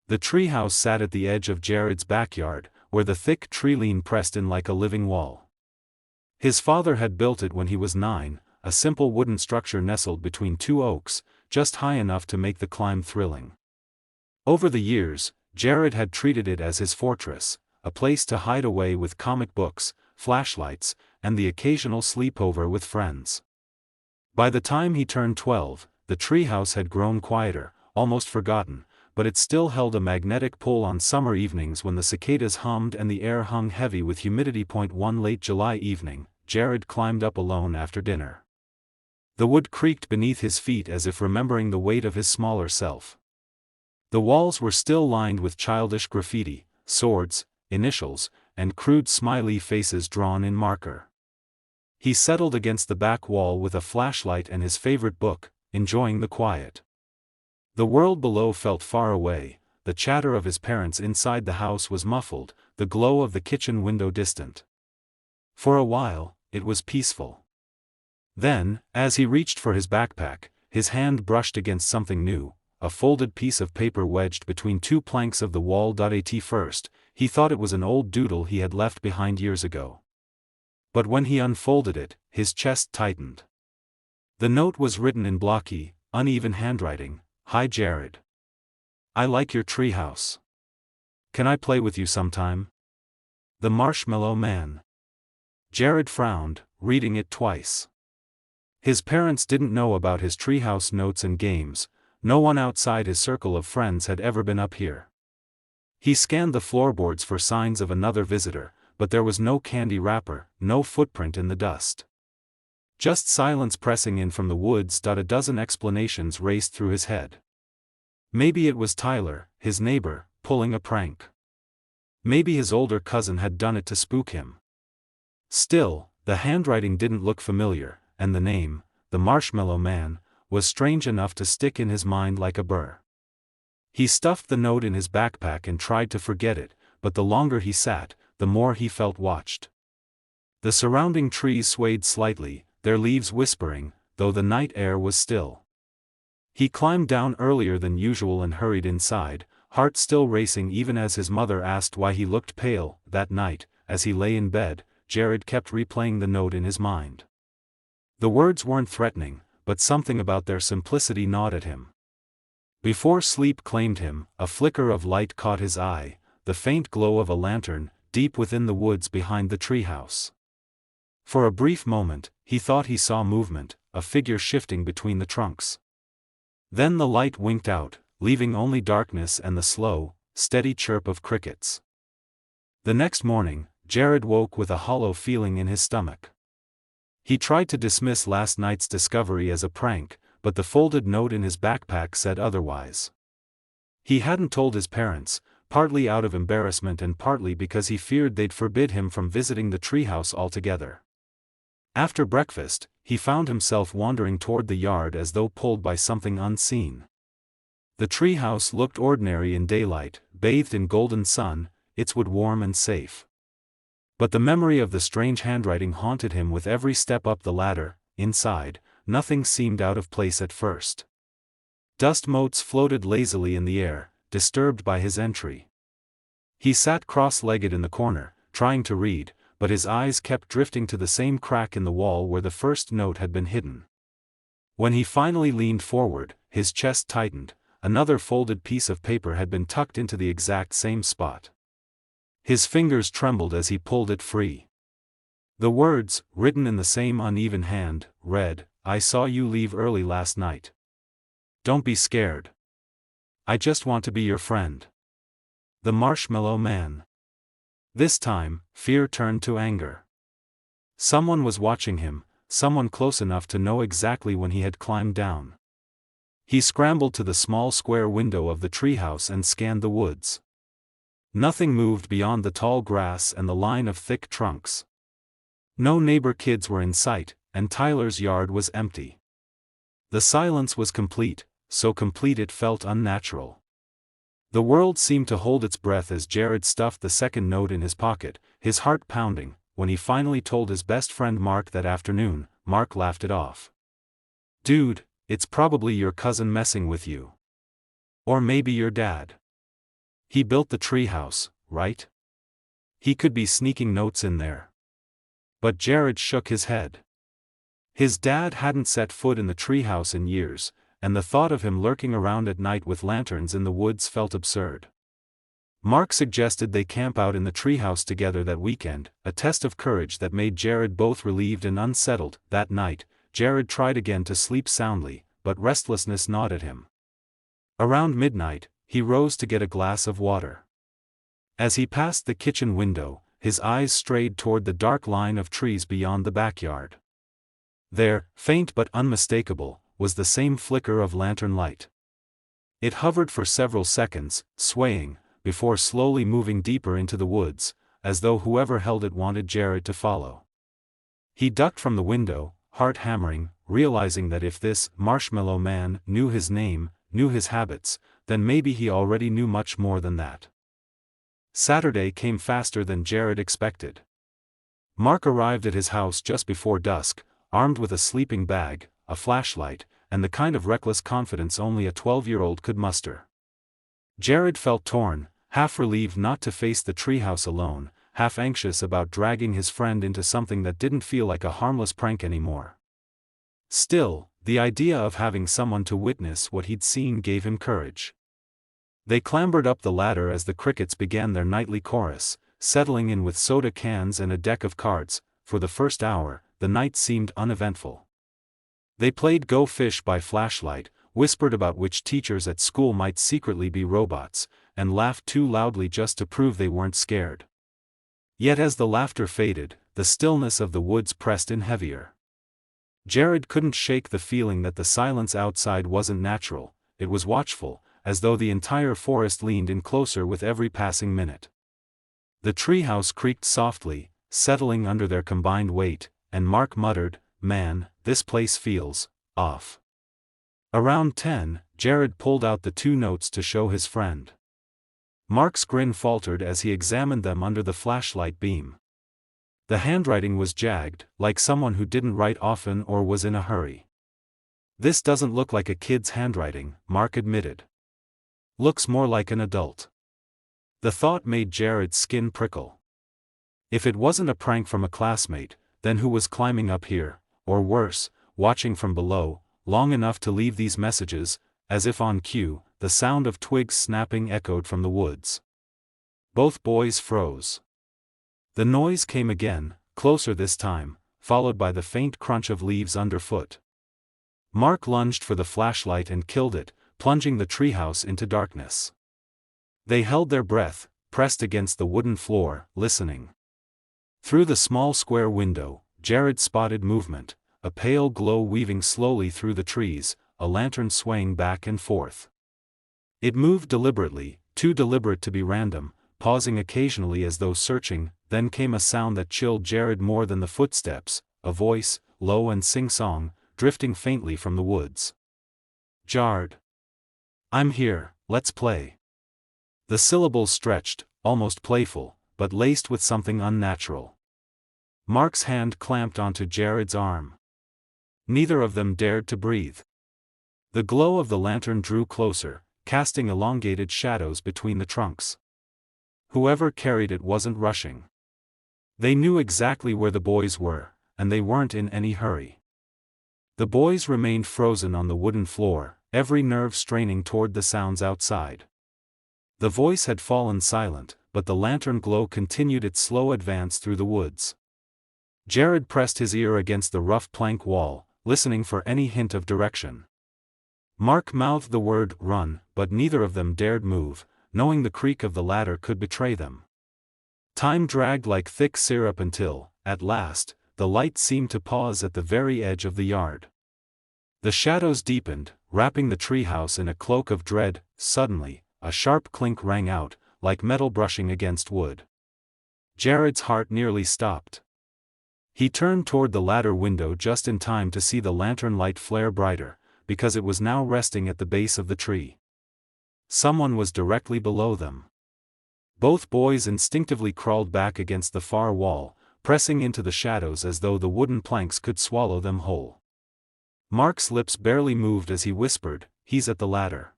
The treehouse sat at the edge of Jared's backyard, where the thick tree leaned pressed in like a living wall. His father had built it when he was 9, a simple wooden structure nestled between two oaks, just high enough to make the climb thrilling. Over the years, Jared had treated it as his fortress, a place to hide away with comic books, flashlights, and the occasional sleepover with friends. By the time he turned 12, the treehouse had grown quieter, almost forgotten, but it still held a magnetic pull on summer evenings when the cicadas hummed and the air hung heavy with humidity. One late July evening, Jared climbed up alone after dinner. The wood creaked beneath his feet as if remembering the weight of his smaller self. The walls were still lined with childish graffiti, swords, initials, and crude smiley faces drawn in marker. He settled against the back wall with a flashlight and his favorite book, enjoying the quiet. The world below felt far away, the chatter of his parents inside the house was muffled, the glow of the kitchen window distant. For a while, it was peaceful. Then, as he reached for his backpack, his hand brushed against something new, a folded piece of paper wedged between two planks of the wall. At first, he thought it was an old doodle he had left behind years ago. But when he unfolded it, his chest tightened. The note was written in blocky, uneven handwriting. "Hi Jared. I like your treehouse. Can I play with you sometime? The Marshmallow Man." Jared frowned, reading it twice. His parents didn't know about his treehouse notes and games. No one outside his circle of friends had ever been up here. He scanned the floorboards for signs of another visitor, but there was no candy wrapper, no footprint in the dust. Just silence pressing in from the woods. A dozen explanations raced through his head. Maybe it was Tyler, his neighbor, pulling a prank. Maybe his older cousin had done it to spook him. Still, the handwriting didn't look familiar, and the name, the Marshmallow Man, was strange enough to stick in his mind like a burr. He stuffed the note in his backpack and tried to forget it, but the longer he sat, the more he felt watched. The surrounding trees swayed slightly, their leaves whispering, though the night air was still. He climbed down earlier than usual and hurried inside, heart still racing even as his mother asked why he looked pale. That night, as he lay in bed, Jared kept replaying the note in his mind. The words weren't threatening, but something about their simplicity gnawed at him. Before sleep claimed him, a flicker of light caught his eye, the faint glow of a lantern, deep within the woods behind the treehouse. For a brief moment, he thought he saw movement, a figure shifting between the trunks. Then the light winked out, leaving only darkness and the slow, steady chirp of crickets. The next morning, Jared woke with a hollow feeling in his stomach. He tried to dismiss last night's discovery as a prank, but the folded note in his backpack said otherwise. He hadn't told his parents, partly out of embarrassment and partly because he feared they'd forbid him from visiting the treehouse altogether. After breakfast, he found himself wandering toward the yard as though pulled by something unseen. The treehouse looked ordinary in daylight, bathed in golden sun, its wood warm and safe. But the memory of the strange handwriting haunted him with every step up the ladder. Inside, nothing seemed out of place at first. Dust motes floated lazily in the air, disturbed by his entry. He sat cross-legged in the corner, trying to read, but his eyes kept drifting to the same crack in the wall where the first note had been hidden. When he finally leaned forward, his chest tightened. Another folded piece of paper had been tucked into the exact same spot. His fingers trembled as he pulled it free. The words, written in the same uneven hand, read, "I saw you leave early last night. Don't be scared. I just want to be your friend. The Marshmallow Man." This time, fear turned to anger. Someone was watching him, someone close enough to know exactly when he had climbed down. He scrambled to the small square window of the treehouse and scanned the woods. Nothing moved beyond the tall grass and the line of thick trunks. No neighbor kids were in sight, and Tyler's yard was empty. The silence was complete, so complete it felt unnatural. The world seemed to hold its breath as Jared stuffed the second note in his pocket, his heart pounding. When he finally told his best friend Mark that afternoon, Mark laughed it off. "Dude, it's probably your cousin messing with you. Or maybe your dad. He built the treehouse, right? He could be sneaking notes in there. But Jared shook his head. His dad hadn't set foot in the treehouse in years, and the thought of him lurking around at night with lanterns in the woods felt absurd. Mark suggested they camp out in the treehouse together that weekend, a test of courage that made Jared both relieved and unsettled. That night, Jared tried again to sleep soundly, but restlessness gnawed at him. Around midnight, he rose to get a glass of water. As he passed the kitchen window, his eyes strayed toward the dark line of trees beyond the backyard. There, faint but unmistakable, was the same flicker of lantern light. It hovered for several seconds, swaying, before slowly moving deeper into the woods, as though whoever held it wanted Jared to follow. He ducked from the window, heart hammering, realizing that if this marshmallow man knew his name, knew his habits, then maybe he already knew much more than that. Saturday came faster than Jared expected. Mark arrived at his house just before dusk, armed with a sleeping bag, a flashlight, and the kind of reckless confidence only a 12-year-old could muster. Jared felt torn, half relieved not to face the treehouse alone, half anxious about dragging his friend into something that didn't feel like a harmless prank anymore. Still, the idea of having someone to witness what he'd seen gave him courage. They clambered up the ladder as the crickets began their nightly chorus, settling in with soda cans and a deck of cards. For the first hour, the night seemed uneventful. They played Go Fish by flashlight, whispered about which teachers at school might secretly be robots, and laughed too loudly just to prove they weren't scared. Yet as the laughter faded, the stillness of the woods pressed in heavier. Jared couldn't shake the feeling that the silence outside wasn't natural, it was watchful, as though the entire forest leaned in closer with every passing minute. The treehouse creaked softly, settling under their combined weight, and Mark muttered, "Man, this place feels off." Around 10, Jared pulled out the 2 notes to show his friend. Mark's grin faltered as he examined them under the flashlight beam. The handwriting was jagged, like someone who didn't write often or was in a hurry. "This doesn't look like a kid's handwriting," Mark admitted. "Looks more like an adult." The thought made Jared's skin prickle. If it wasn't a prank from a classmate, then who was climbing up here, or worse, watching from below, long enough to leave these messages? As if on cue, the sound of twigs snapping echoed from the woods. Both boys froze. The noise came again, closer this time, followed by the faint crunch of leaves underfoot. Mark lunged for the flashlight and killed it, plunging the treehouse into darkness. They held their breath, pressed against the wooden floor, listening. Through the small square window, Jared spotted movement, a pale glow weaving slowly through the trees, a lantern swaying back and forth. It moved deliberately, too deliberate to be random, pausing occasionally as though searching. Then came a sound that chilled Jared more than the footsteps, a voice, low and sing-song, drifting faintly from the woods. "Jared. I'm here, let's play." The syllables stretched, almost playful, but laced with something unnatural. Mark's hand clamped onto Jared's arm. Neither of them dared to breathe. The glow of the lantern drew closer, casting elongated shadows between the trunks. Whoever carried it wasn't rushing. They knew exactly where the boys were, and they weren't in any hurry. The boys remained frozen on the wooden floor, every nerve straining toward the sounds outside. The voice had fallen silent, but the lantern glow continued its slow advance through the woods. Jared pressed his ear against the rough plank wall, listening for any hint of direction. Mark mouthed the word "run," but neither of them dared move, knowing the creak of the ladder could betray them. Time dragged like thick syrup until, at last, the light seemed to pause at the very edge of the yard. The shadows deepened, wrapping the treehouse in a cloak of dread. Suddenly, a sharp clink rang out, like metal brushing against wood. Jared's heart nearly stopped. He turned toward the ladder window just in time to see the lantern light flare brighter, because it was now resting at the base of the tree. Someone was directly below them. Both boys instinctively crawled back against the far wall, pressing into the shadows as though the wooden planks could swallow them whole. Mark's lips barely moved as he whispered, "He's at the ladder."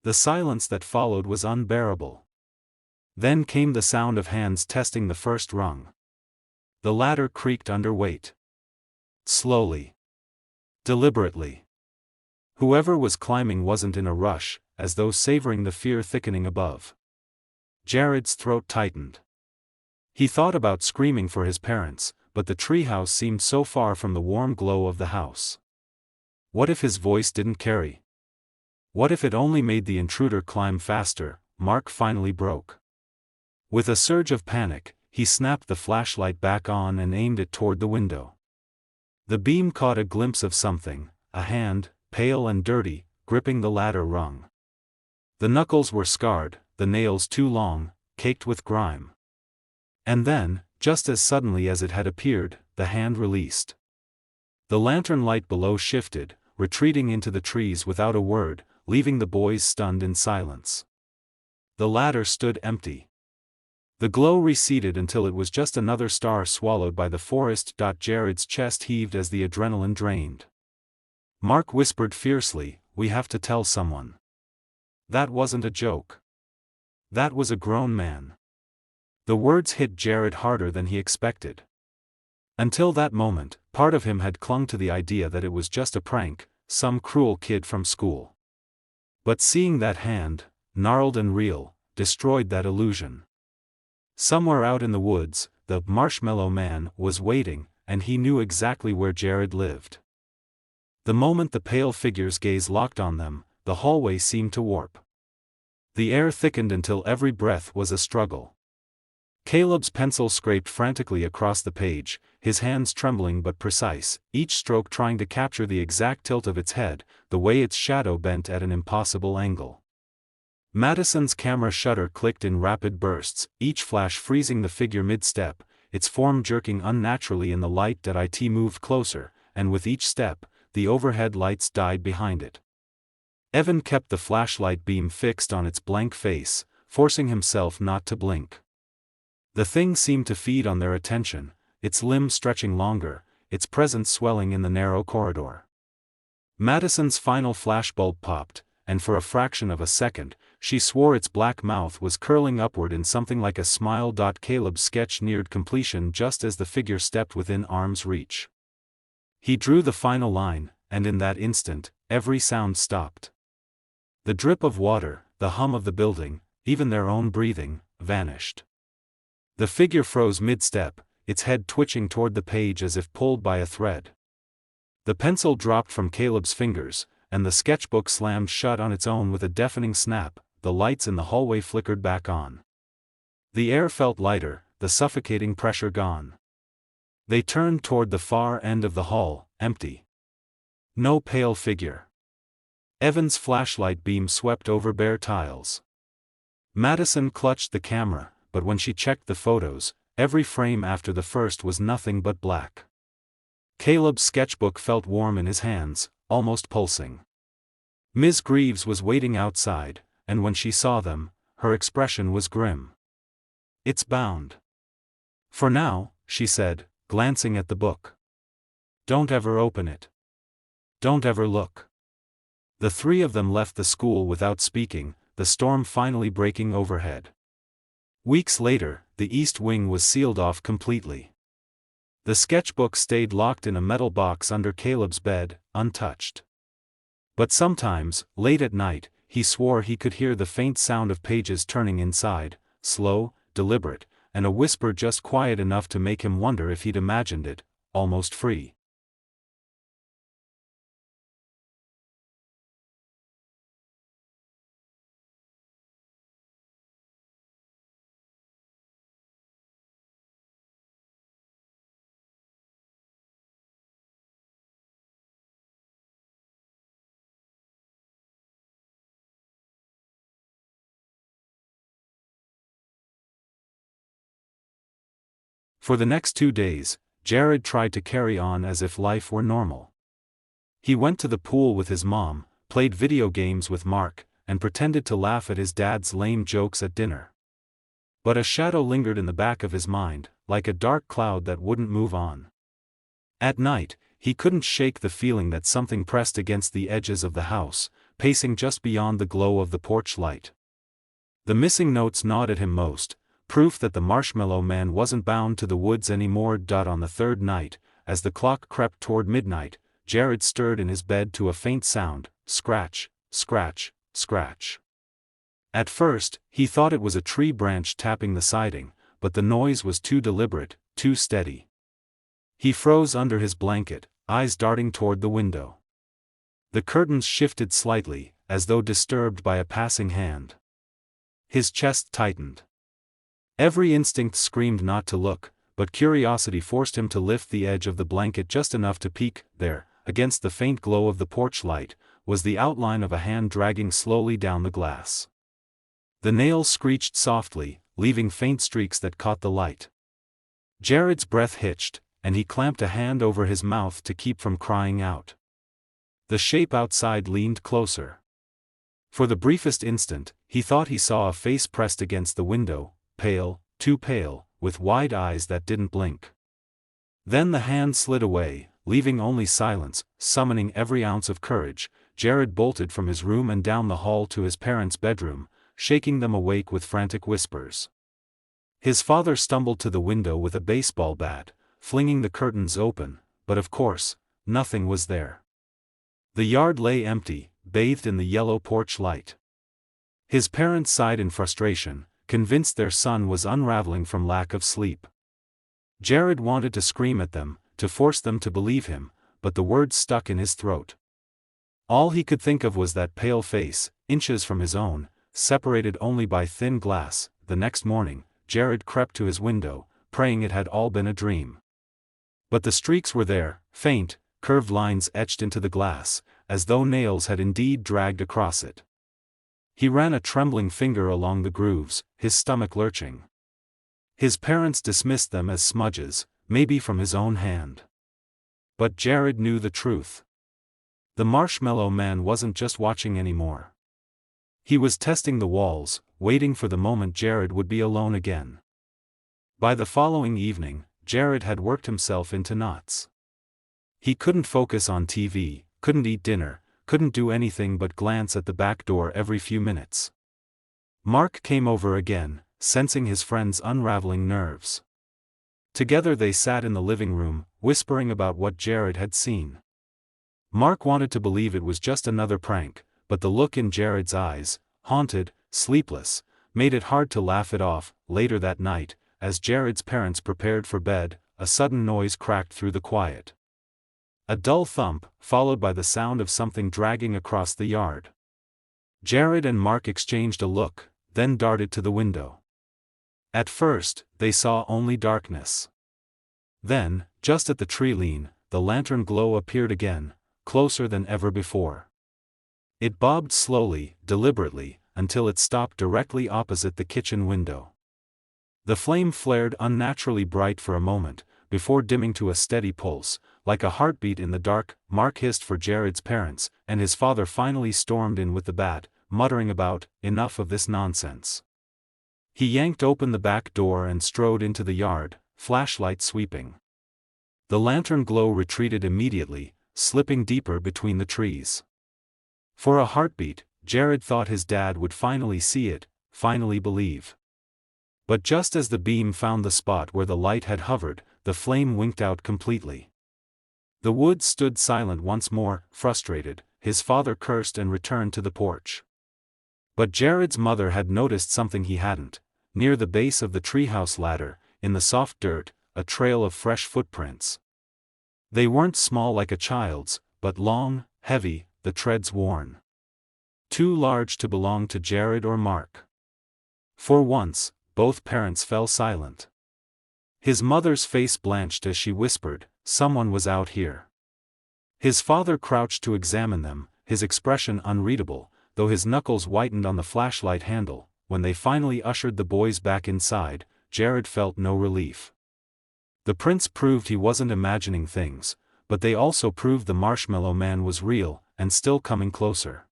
The silence that followed was unbearable. Then came the sound of hands testing the first rung. The ladder creaked under weight. Slowly. Deliberately. Whoever was climbing wasn't in a rush, as though savoring the fear thickening above. Jared's throat tightened. He thought about screaming for his parents, but the treehouse seemed so far from the warm glow of the house. What if his voice didn't carry? What if it only made the intruder climb faster? Mark finally broke. With a surge of panic, he snapped the flashlight back on and aimed it toward the window. The beam caught a glimpse of something, a hand, pale and dirty, gripping the ladder rung. The knuckles were scarred, the nails too long, caked with grime. And then, just as suddenly as it had appeared, the hand released. The lantern light below shifted, retreating into the trees without a word, leaving the boys stunned in silence. The ladder stood empty. The glow receded until it was just another star swallowed by the forest. Jared's chest heaved as the adrenaline drained. Mark whispered fiercely, "We have to tell someone." That wasn't a joke. That was a grown man. The words hit Jared harder than he expected. Until that moment, part of him had clung to the idea that it was just a prank, some cruel kid from school. But seeing that hand, gnarled and real, destroyed that illusion. Somewhere out in the woods, the Marshmallow Man was waiting, and he knew exactly where Jared lived. The moment the pale figure's gaze locked on them, the hallway seemed to warp. The air thickened until every breath was a struggle. Caleb's pencil scraped frantically across the page, his hands trembling but precise, each stroke trying to capture the exact tilt of its head, the way its shadow bent at an impossible angle. Madison's camera shutter clicked in rapid bursts, each flash freezing the figure mid-step, its form jerking unnaturally in the light. It moved closer, and with each step, the overhead lights died behind it. Evan kept the flashlight beam fixed on its blank face, forcing himself not to blink. The thing seemed to feed on their attention, its limbs stretching longer, its presence swelling in the narrow corridor. Madison's final flashbulb popped, and for a fraction of a second, she swore its black mouth was curling upward in something like a smile. Caleb's sketch neared completion just as the figure stepped within arm's reach. He drew the final line, and in that instant, every sound stopped. The drip of water, the hum of the building, even their own breathing, vanished. The figure froze mid-step, its head twitching toward the page as if pulled by a thread. The pencil dropped from Caleb's fingers, and the sketchbook slammed shut on its own with a deafening snap. The lights in the hallway flickered back on. The air felt lighter, the suffocating pressure gone. They turned toward the far end of the hall, empty. No pale figure. Evan's flashlight beam swept over bare tiles. Madison clutched the camera, but when she checked the photos, every frame after the first was nothing but black. Caleb's sketchbook felt warm in his hands, almost pulsing. Ms. Greaves was waiting outside, and when she saw them, her expression was grim. "It's bound. For now," she said, glancing at the book. "Don't ever open it. Don't ever look." The three of them left the school without speaking, the storm finally breaking overhead. Weeks later, the east wing was sealed off completely. The sketchbook stayed locked in a metal box under Caleb's bed, untouched. But sometimes, late at night, he swore he could hear the faint sound of pages turning inside, slow, deliberate, and a whisper just quiet enough to make him wonder if he'd imagined it, almost free. For the next 2 days, Jared tried to carry on as if life were normal. He went to the pool with his mom, played video games with Mark, and pretended to laugh at his dad's lame jokes at dinner. But a shadow lingered in the back of his mind, like a dark cloud that wouldn't move on. At night, he couldn't shake the feeling that something pressed against the edges of the house, pacing just beyond the glow of the porch light. The missing notes gnawed at him most, proof that the Marshmallow Man wasn't bound to the woods anymore. On the third night, as the clock crept toward midnight, Jared stirred in his bed to a faint sound: scratch, scratch, scratch. At first, he thought it was a tree branch tapping the siding, but the noise was too deliberate, too steady. He froze under his blanket, eyes darting toward the window. The curtains shifted slightly, as though disturbed by a passing hand. His chest tightened. Every instinct screamed not to look, but curiosity forced him to lift the edge of the blanket just enough to peek. There, against the faint glow of the porch light, was the outline of a hand dragging slowly down the glass. The nails screeched softly, leaving faint streaks that caught the light. Jared's breath hitched, and he clamped a hand over his mouth to keep from crying out. The shape outside leaned closer. For the briefest instant, he thought he saw a face pressed against the window, pale, too pale, with wide eyes that didn't blink. Then the hand slid away, leaving only silence. Summoning every ounce of courage, Jared bolted from his room and down the hall to his parents' bedroom, shaking them awake with frantic whispers. His father stumbled to the window with a baseball bat, flinging the curtains open, but of course, nothing was there. The yard lay empty, bathed in the yellow porch light. His parents sighed in frustration, convinced their son was unraveling from lack of sleep. Jared wanted to scream at them, to force them to believe him, but the words stuck in his throat. All he could think of was that pale face, inches from his own, separated only by thin glass. The next morning, Jared crept to his window, praying it had all been a dream. But the streaks were there, faint, curved lines etched into the glass, as though nails had indeed dragged across it. He ran a trembling finger along the grooves, his stomach lurching. His parents dismissed them as smudges, maybe from his own hand. But Jared knew the truth. The Marshmallow Man wasn't just watching anymore. He was testing the walls, waiting for the moment Jared would be alone again. By the following evening, Jared had worked himself into knots. He couldn't focus on TV, couldn't eat dinner, couldn't do anything but glance at the back door every few minutes. Mark came over again, sensing his friend's unraveling nerves. Together they sat in the living room, whispering about what Jared had seen. Mark wanted to believe it was just another prank, but the look in Jared's eyes, haunted, sleepless, made it hard to laugh it off. Later that night, as Jared's parents prepared for bed, a sudden noise cracked through the quiet. A dull thump, followed by the sound of something dragging across the yard. Jared and Mark exchanged a look, then darted to the window. At first, they saw only darkness. Then, just at the tree lean, the lantern glow appeared again, closer than ever before. It bobbed slowly, deliberately, until it stopped directly opposite the kitchen window. The flame flared unnaturally bright for a moment, before dimming to a steady pulse, like a heartbeat in the dark. Mark hissed for Jared's parents, and his father finally stormed in with the bat, muttering about, "Enough of this nonsense." He yanked open the back door and strode into the yard, flashlight sweeping. The lantern glow retreated immediately, slipping deeper between the trees. For a heartbeat, Jared thought his dad would finally see it, finally believe. But just as the beam found the spot where the light had hovered, the flame winked out completely. The woods stood silent once more. Frustrated, his father cursed and returned to the porch. But Jared's mother had noticed something he hadn't. Near the base of the treehouse ladder, in the soft dirt, a trail of fresh footprints. They weren't small like a child's, but long, heavy, the treads worn. Too large to belong to Jared or Mark. For once, both parents fell silent. His mother's face blanched as she whispered, "Someone was out here." His father crouched to examine them, his expression unreadable, though his knuckles whitened on the flashlight handle. When they finally ushered the boys back inside, Jared felt no relief. The prints proved he wasn't imagining things, but they also proved the Marshmallow Man was real, and still coming closer.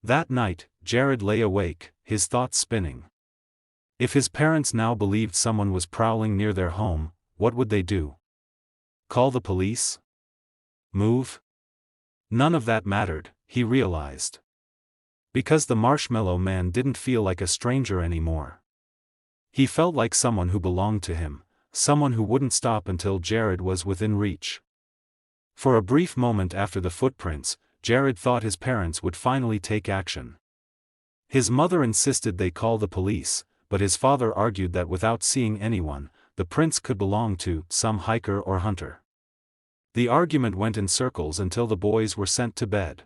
That night, Jared lay awake, his thoughts spinning. If his parents now believed someone was prowling near their home, what would they do? Call the police? Move? None of that mattered, he realized. Because the Marshmallow Man didn't feel like a stranger anymore. He felt like someone who belonged to him, someone who wouldn't stop until Jared was within reach. For a brief moment after the footprints, Jared thought his parents would finally take action. His mother insisted they call the police, but his father argued that without seeing anyone, the prints could belong to some hiker or hunter. The argument went in circles until the boys were sent to bed.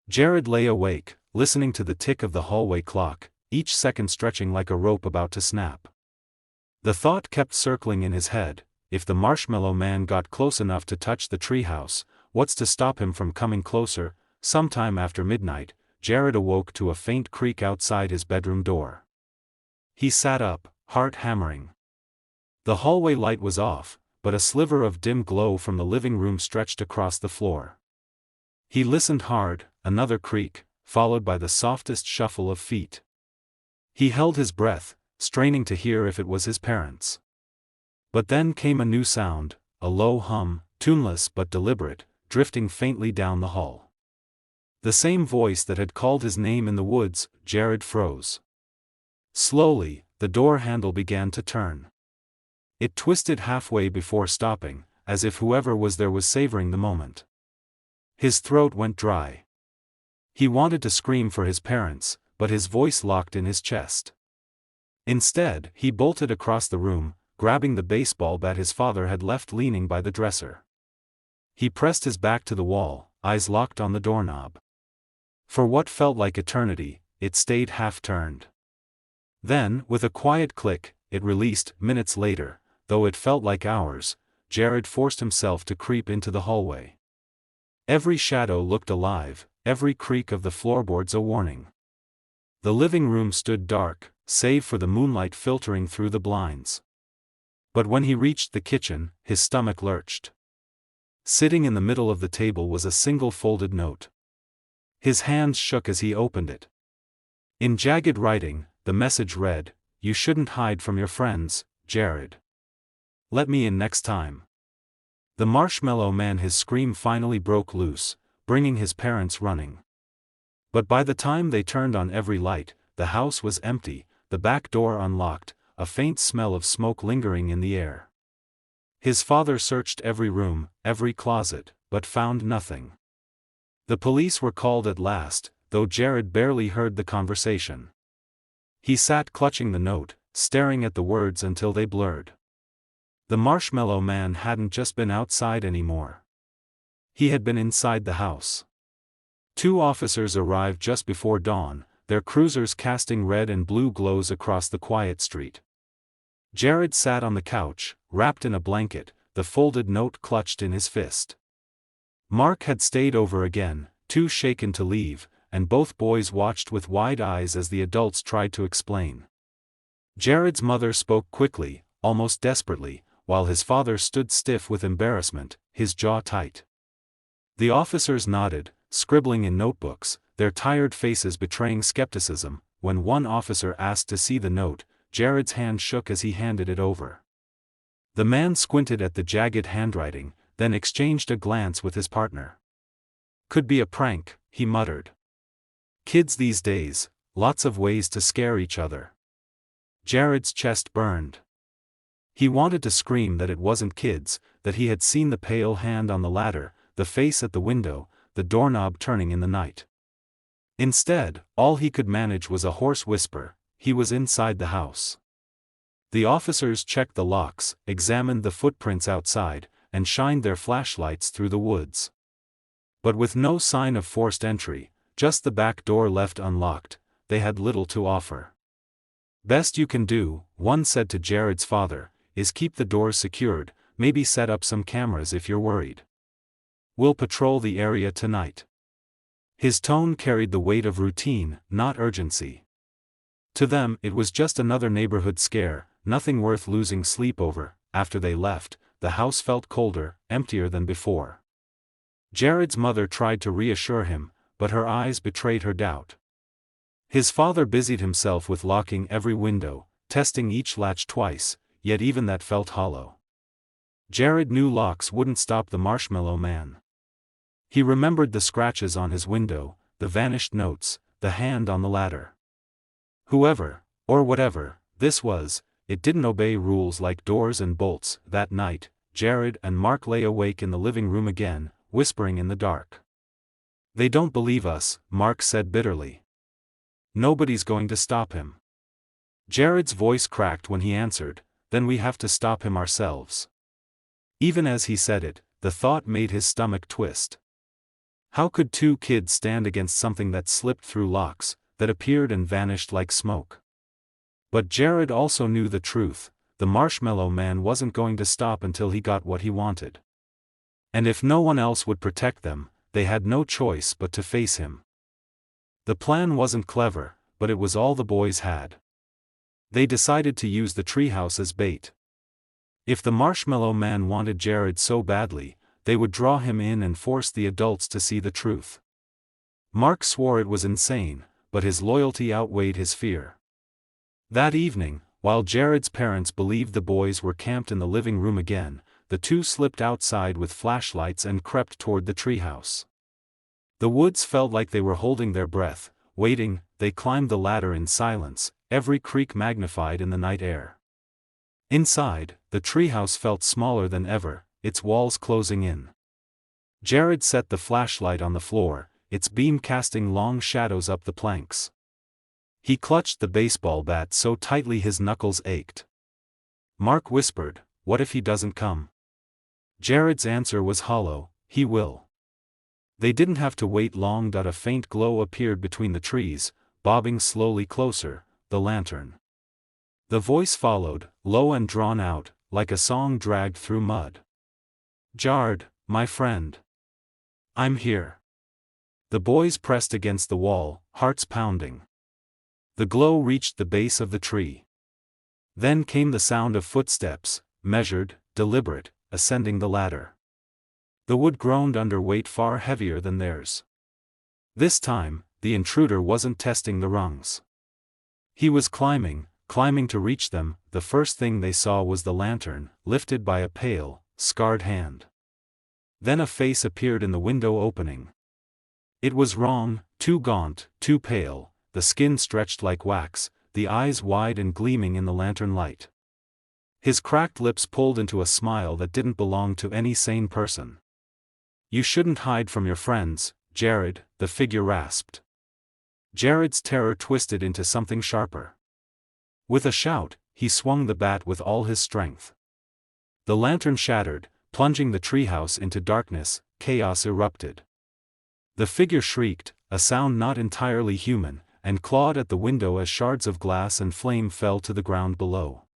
Jared lay awake, listening to the tick of the hallway clock, each second stretching like a rope about to snap. The thought kept circling in his head: if the Marshmallow Man got close enough to touch the treehouse, what's to stop him from coming closer? Sometime after midnight, Jared awoke to a faint creak outside his bedroom door. He sat up, heart hammering. The hallway light was off, but a sliver of dim glow from the living room stretched across the floor. He listened hard, another creak, followed by the softest shuffle of feet. He held his breath, straining to hear if it was his parents. But then came a new sound, a low hum, tuneless but deliberate, drifting faintly down the hall. The same voice that had called his name in the woods. Jared froze. Slowly, the door handle began to turn. It twisted halfway before stopping, as if whoever was there was savoring the moment. His throat went dry. He wanted to scream for his parents, but his voice locked in his chest. Instead, he bolted across the room, grabbing the baseball bat his father had left leaning by the dresser. He pressed his back to the wall, eyes locked on the doorknob. For what felt like eternity, it stayed half-turned. Then, with a quiet click, it released. Minutes later, though it felt like hours, Jared forced himself to creep into the hallway. Every shadow looked alive, every creak of the floorboards a warning. The living room stood dark, save for the moonlight filtering through the blinds. But when he reached the kitchen, his stomach lurched. Sitting in the middle of the table was a single folded note. His hands shook as he opened it. In jagged writing, the message read, "You shouldn't hide from your friends, Jared. Let me in next time." The Marshmallow Man. His scream finally broke loose, bringing his parents running. But by the time they turned on every light, the house was empty, the back door unlocked, a faint smell of smoke lingering in the air. His father searched every room, every closet, but found nothing. The police were called at last, though Jared barely heard the conversation. He sat clutching the note, staring at the words until they blurred. The Marshmallow Man hadn't just been outside anymore. He had been inside the house. 2 officers arrived just before dawn, their cruisers casting red and blue glows across the quiet street. Jared sat on the couch, wrapped in a blanket, the folded note clutched in his fist. Mark had stayed over again, too shaken to leave, and both boys watched with wide eyes as the adults tried to explain. Jared's mother spoke quickly, almost desperately, while his father stood stiff with embarrassment, his jaw tight. The officers nodded, scribbling in notebooks, their tired faces betraying skepticism. When one officer asked to see the note, Jared's hand shook as he handed it over. The man squinted at the jagged handwriting, then exchanged a glance with his partner. "Could be a prank," he muttered. "Kids these days, lots of ways to scare each other." Jared's chest burned. He wanted to scream that it wasn't kids, that he had seen the pale hand on the ladder, the face at the window, the doorknob turning in the night. Instead, all he could manage was a hoarse whisper: he was inside the house. The officers checked the locks, examined the footprints outside, and shined their flashlights through the woods. But with no sign of forced entry, just the back door left unlocked, they had little to offer. "Best you can do," one said to Jared's father, "is keep the doors secured, maybe set up some cameras if you're worried. We'll patrol the area tonight." His tone carried the weight of routine, not urgency. To them, it was just another neighborhood scare, nothing worth losing sleep over. After they left, the house felt colder, emptier than before. Jared's mother tried to reassure him, but her eyes betrayed her doubt. His father busied himself with locking every window, testing each latch twice, yet even that felt hollow. Jared knew locks wouldn't stop the Marshmallow Man. He remembered the scratches on his window, the vanished notes, the hand on the ladder. Whoever, or whatever, this was, it didn't obey rules like doors and bolts. That night, Jared and Mark lay awake in the living room again, whispering in the dark. "They don't believe us," Mark said bitterly. "Nobody's going to stop him." Jared's voice cracked when he answered, "Then we have to stop him ourselves." Even as he said it, the thought made his stomach twist. How could two kids stand against something that slipped through locks, that appeared and vanished like smoke? But Jared also knew the truth: the Marshmallow Man wasn't going to stop until he got what he wanted. And if no one else would protect them, they had no choice but to face him. The plan wasn't clever, but it was all the boys had. They decided to use the treehouse as bait. If the Marshmallow Man wanted Jared so badly, they would draw him in and force the adults to see the truth. Mark swore it was insane, but his loyalty outweighed his fear. That evening, while Jared's parents believed the boys were camped in the living room again, the two slipped outside with flashlights and crept toward the treehouse. The woods felt like they were holding their breath, waiting. They climbed the ladder in silence, every creak magnified in the night air. Inside, the treehouse felt smaller than ever, its walls closing in. Jared set the flashlight on the floor, its beam casting long shadows up the planks. He clutched the baseball bat so tightly his knuckles ached. Mark whispered, "What if he doesn't come?" Jared's answer was hollow, "He will." They didn't have to wait long. A faint glow appeared between the trees, bobbing slowly closer, the lantern. The voice followed, low and drawn out, like a song dragged through mud. "Jared, my friend. I'm here." The boys pressed against the wall, hearts pounding. The glow reached the base of the tree. Then came the sound of footsteps, measured, deliberate, ascending the ladder. The wood groaned under weight far heavier than theirs. This time, the intruder wasn't testing the rungs. He was climbing to reach them. The first thing they saw was the lantern, lifted by a pale, scarred hand. Then a face appeared in the window opening. It was wrong, too gaunt, too pale, the skin stretched like wax, the eyes wide and gleaming in the lantern light. His cracked lips pulled into a smile that didn't belong to any sane person. "You shouldn't hide from your friends, Jared," the figure rasped. Jared's terror twisted into something sharper. With a shout, he swung the bat with all his strength. The lantern shattered, plunging the treehouse into darkness. Chaos erupted. The figure shrieked, a sound not entirely human, and clawed at the window as shards of glass and flame fell to the ground below.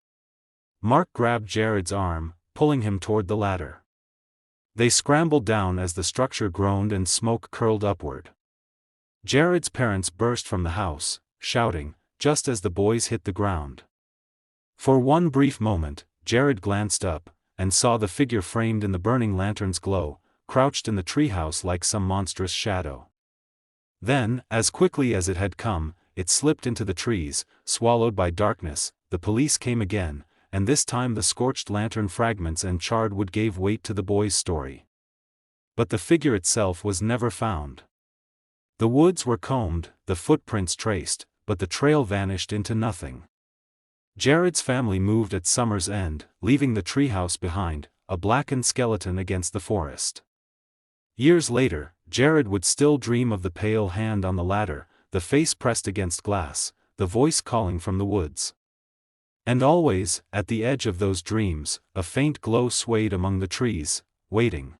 Mark grabbed Jared's arm, pulling him toward the ladder. They scrambled down as the structure groaned and smoke curled upward. Jared's parents burst from the house, shouting, just as the boys hit the ground. For one brief moment, Jared glanced up, and saw the figure framed in the burning lantern's glow, crouched in the treehouse like some monstrous shadow. Then, as quickly as it had come, it slipped into the trees, swallowed by darkness. The police came again, and this time the scorched lantern fragments and charred wood gave weight to the boy's story. But the figure itself was never found. The woods were combed, the footprints traced, but the trail vanished into nothing. Jared's family moved at summer's end, leaving the treehouse behind, a blackened skeleton against the forest. Years later, Jared would still dream of the pale hand on the ladder, the face pressed against glass, the voice calling from the woods. And always, at the edge of those dreams, a faint glow swayed among the trees, waiting.